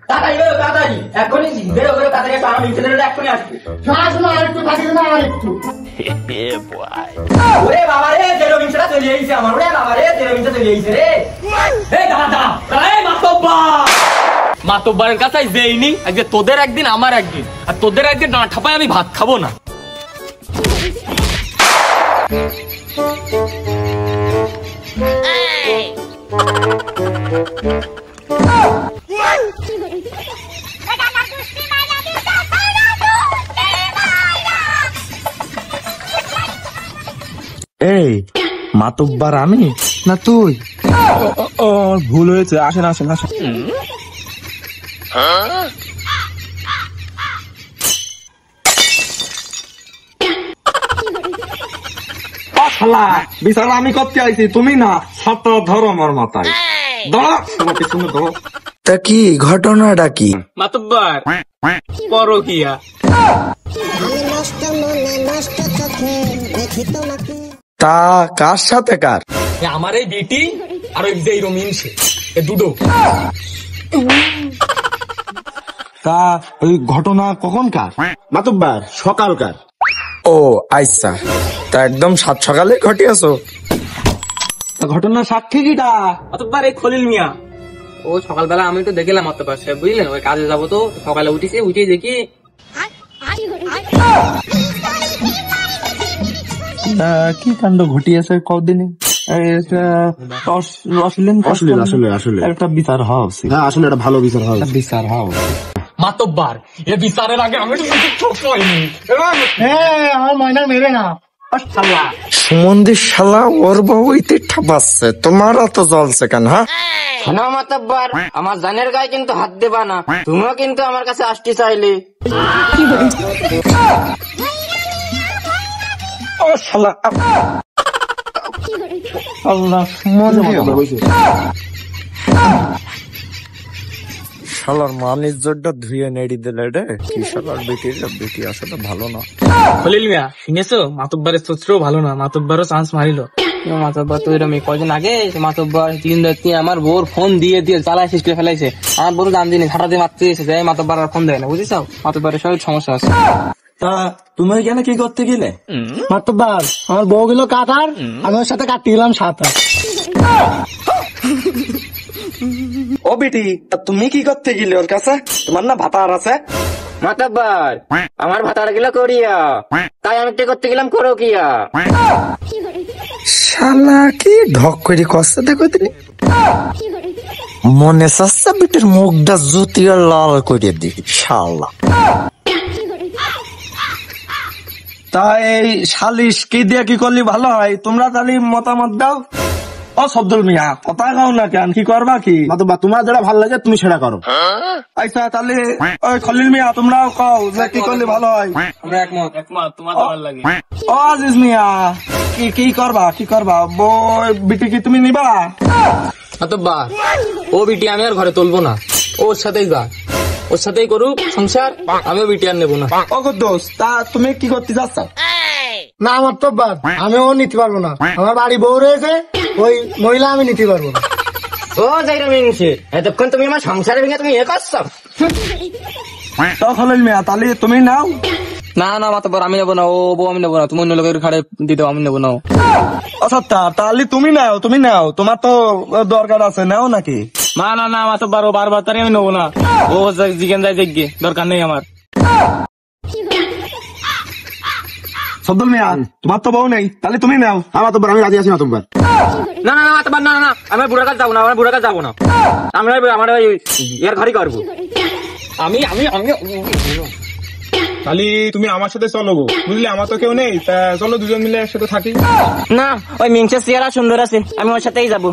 তাড়াতাড়ি বেরো, তাড়াতাড়ি এখনই বেরো বেরো, তাড়াতাড়ি আসো, আমার মিলছে এখনই আসবে। ওরে বাবা রে, তেরোবিংশটা চলে এসেছে আমার। ওরে বাবা রে, তেরোবিংশটা চলে এসেছে রে। এই দাঁড়া দাঁড়া দাঁড়া, এই মাতব্বারের কাছে যেইনি, আজকে তোদের একদিন আমার একদিন, আর তোদের একদিন না ঠাপায় আমি ভাত খাবো না। এই মাতব্বার আমি না তুই? ভুল হয়েছে, আসেন আসেন আসেন। বিচার আমি করতে আইছি, তুমি না। সত ধরো আমার মাথায়, ধরো আমার পিছনে ধরো। তা কি ঘটনাটা কি? মাতব্বার পরকিয়া। তা কার সাথে কার? আমার এই বিটি আর ওই যে রমিন, সে দুটো। তা ওই ঘটনা কখনকার? মাতব্বার সকালকার। ও আচ্ছা, তা একদম সাত সকালে ঘটিয়েছো? ঘটনা সাক্ষী কিটা? মাতব্বার এই খলিল মিয়া। ও সকালবেলা আমি তো দেখলাম মাতব্বার, সে বুঝলেন ওই কাজে যাবো তো সকালে উঠেছে, উঠে দেখি কি কাণ্ড ঘটিয়েছে কদিনে। একটা বিচার হওয়া উচিত। হ্যাঁ আসলে এটা ভালো বিচার হয়। বিচার হওয়া উচিত। মাতব্বার এ বিচারের আগে আমি আমার ময়না মেরে না। সুমন্দির শালা ওর বউইতে ঠাপাচ্ছে, তোমার তো জ্বলছে কেন? হ্যাঁ শোনো মাতব্বার, আমার জানের গায়ে কিন্তু হাত দেবা না, তুমিও কিন্তু আমার কাছে আসতে চাইলে। ও শালা আল্লাহ, শালার মান ইজ্জতটা ধুয়ে নেড়ি দিলে রে। কি শালার বেটি আসলে ভালো না। খলিল মিয়া শুনেছো, মাতব্বারের চরিত্রও ভালো না, মাতব্বারও চান্স মারিল। মাতব্বার তো এরকম কয়দিন আগে মাতব্বার তিন রাত্রি আমার বোর ফোন দিয়ে দিয়ে জ্বালায় শেষ করে ফেলাইছে। আমার বোর জান দিনে ছাটা দিয়ে মারতে এসেছে, মাতব্বার আর ফোন দেয় না, বুঝেছো? মাতব্বারের সব সমস্যা আছে। তা তুমি এখানে কি করতে গেলে? মাতব্বার আমার বউ গেল কাতার, আমি ওর সাথে কাটতে গেলাম সাঁতার। ও বেটি, তা তুমি কি করতে গেলে ওর কাছে? তোমার না ভাতার আছে? মাতব্বার আমার ভাতার গেল করিয়া, তাই আমি করতে গেলাম করো কিয়া। শালা কি ঢক করে কষ্ট দেখো তিনি। মনে চাচ্ছে বেটির মুখটা জুতিয়া লাল করে দি শালা। তা এই সালিশ কি দিয়ে কি করলে ভালো হয়? তোমরা তাহলে মতামত দাও। ও সবদুল মিয়া, কথা কাও না কেন? কি করবা কি? মাতব্বার তোমার যেটা ভালো লাগে তুমি সেটা করো। আচ্ছা তাহলে ওই খলিল মিয়া তোমরাও কও যে কি করলে ভালো হয়। আমরা একমত, তোমার ভালো লাগে। ও আজিজ মিয়া, কি করবা? বই বিটি কি তুমি নিবা? মাতব্বার ও বিটি আমি আর ঘরে তুলবো না, ওর সাথেই যা, ওর সাথেই করুক সংসার, আমিও বিটি আর নেবো না। ও দোষ, তা তুমি কি করতে যাচ্ছ? না মাতব্বার আমি ও নিতে পারবো না, আমার বাড়ি বউ রয়েছে, ওই মহিলা আমি নিতে পারবো না। ও যাই রমিনছে, এতক্ষণ তুমি আমার সংসারে ভেঙে তুমি এ করছো। তো খলিল মিয়া তাহলে তুমি নাও। না না মাতব্বার আমি নেবো না, ও বউ আমি নেবো না, তুমি অন্য লোকের ঘাড়ে দিতে আমি নেবো না। আচ্ছা তাহলে তুমি নাও, তোমার তো দরকার আছে, নাও নাকি? না না না মাতব্বার ও বারবার তারই আমি নেবো না, ও জিজ্ঞেন যায় দেখবে, দরকার নেই আমার। সবদুল মিয়া তোমার তো বউ নেই, তাহলে তুমি নাও। মাতব্বার আমি রাজি আছি মাতব্বার। না না মাতব্বার না না, আমি বুড়ার কাছে যাবো না, আমার বুড়ার কাছে যাবো না, আমরা আমার এর ঘরই করবো। আমি আমি আমি তাহলে তুমি আমার সাথে চলো গো, বুঝলে? আমার তো কেউ নেই, তা চলো দুজন মিলে একসাথে থাকি। না, ওই মিংসের চেহারা সুন্দর আছে, আমি ওর সাথেই যাবো।